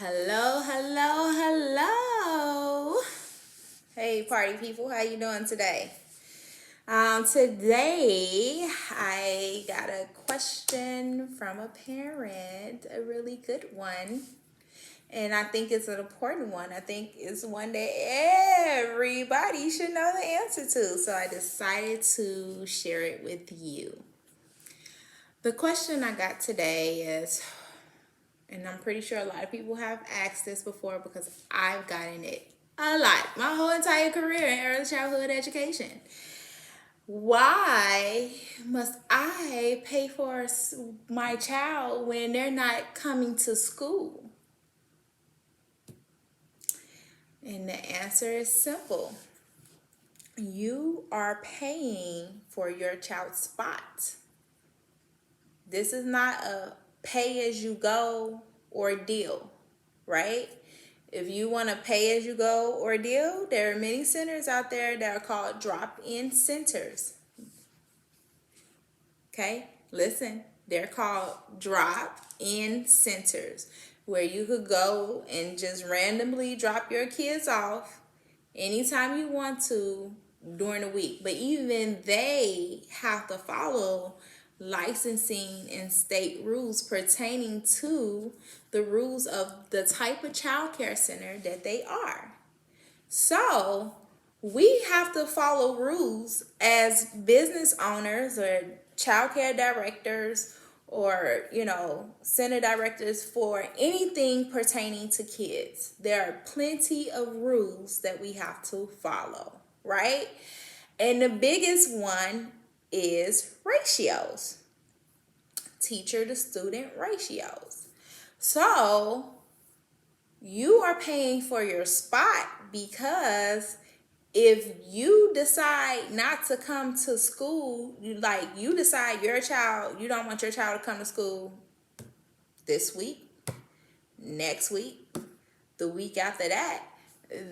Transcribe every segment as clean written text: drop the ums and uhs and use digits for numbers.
Hello, hello, hello. Hey, party people, how you doing today? Today I got a question from a parent, a really good one. And I think it's an important one. I think it's one that everybody should know the answer to. So I decided to share it with you. The question I got today is, and I'm pretty sure a lot of people have asked this before because I've gotten it a lot my whole entire career in early childhood education. Why must I pay for my child when they're not coming to school? And the answer is simple. You are paying for your child's spot. This is not a pay as you go ordeal, right? If you want to pay as you go ordeal, there are many centers out there that are called drop-in centers. Okay, listen, they're called drop-in centers where you could go and just randomly drop your kids off anytime you want to during the week. But even they have to follow licensing and state rules pertaining to the rules of the type of childcare center that they are. So we have to follow rules as business owners or childcare directors or, center directors for anything pertaining to kids. There are plenty of rules that we have to follow, right? And the biggest one is ratios, teacher to student ratios. So you are paying for your spot because if you decide not to come to school, you decide you don't want your child to come to school this week, next week, the week after that,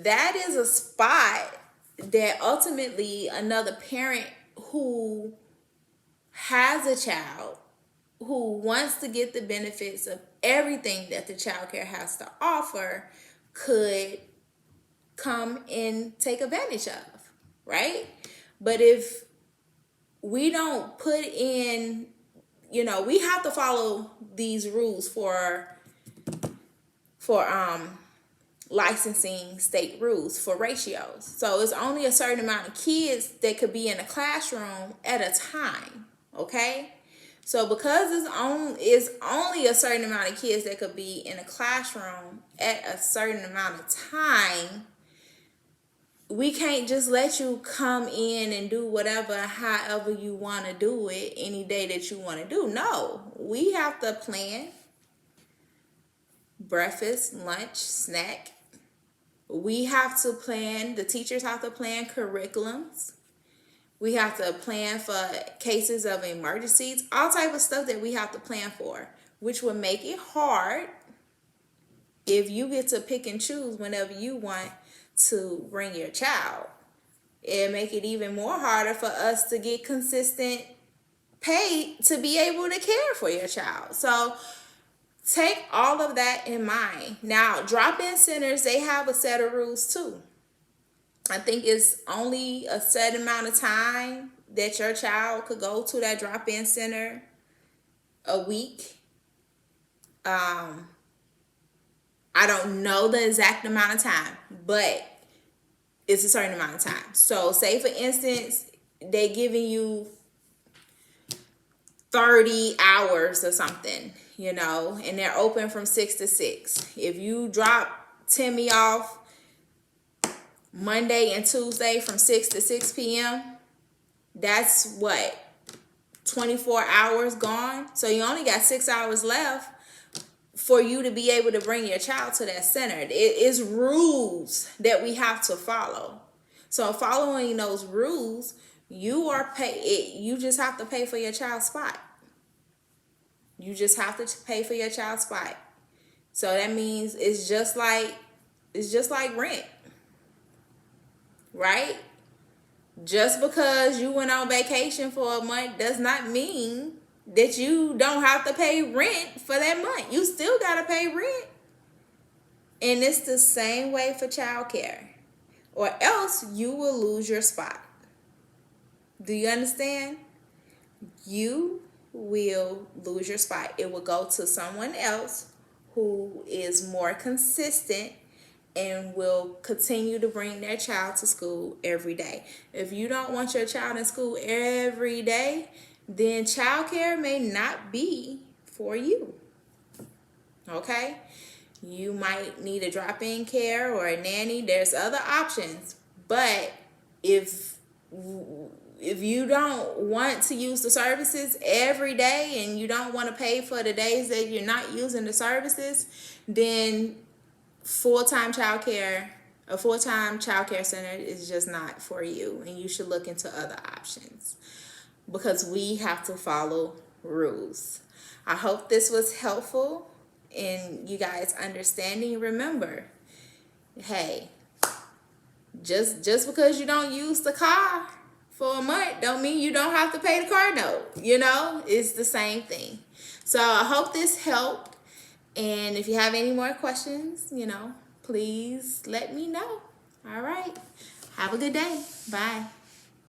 that is a spot that ultimately another parent who has a child who wants to get the benefits of everything that the child care has to offer could come and take advantage of, right? But if we don't put in, we have to follow these rules for licensing state rules for ratios. So it's only a certain amount of kids that could be in a classroom at a time, okay? So because it's only a certain amount of kids that could be in a classroom at a certain amount of time, we can't just let you come in and do whatever, however you want to do it any day that you want to do. No, we have to plan breakfast, lunch, snack. We have to plan, the teachers have to plan curriculums. We have to plan for cases of emergencies, all type of stuff that we have to plan for, which will make it hard if you get to pick and choose whenever you want to bring your child. It'll make it even more harder for us to get consistent pay to be able to care for your child. So take all of that in mind. Now, drop-in centers, they have a set of rules too. I think it's only a set amount of time that your child could go to that drop-in center a week. I don't know the exact amount of time, but it's a certain amount of time. So say for instance, they giving you 30 hours or something, and they're open from 6 to 6. If you drop Timmy off Monday and Tuesday from 6 to 6 p.m., that's what, 24 hours gone? So you only got 6 hours left for you to be able to bring your child to that center. It is rules that we have to follow. So following those rules, you just have to pay for your child's spot. You just have to pay for your child's spot. So that means it's just like rent, right? Just because you went on vacation for a month does not mean that you don't have to pay rent for that month. You still got to pay rent. And it's the same way for childcare, or else you will lose your spot. Do you understand? You will lose your spot. It will go to someone else who is more consistent and will continue to bring their child to school every day. If you don't want your child in school every day, then childcare may not be for you. Okay? You might need a drop-in care or a nanny. There's other options. But if you don't want to use the services every day and you don't want to pay for the days that you're not using the services, then a full-time childcare center is just not for you, and you should look into other options because we have to follow rules. I hope this was helpful in you guys understanding. Remember, hey, just because you don't use the car for a month don't mean you don't have to pay the car note. It's the same thing. So I hope this helped, and if you have any more questions, please let me know. All right, have a good day. Bye.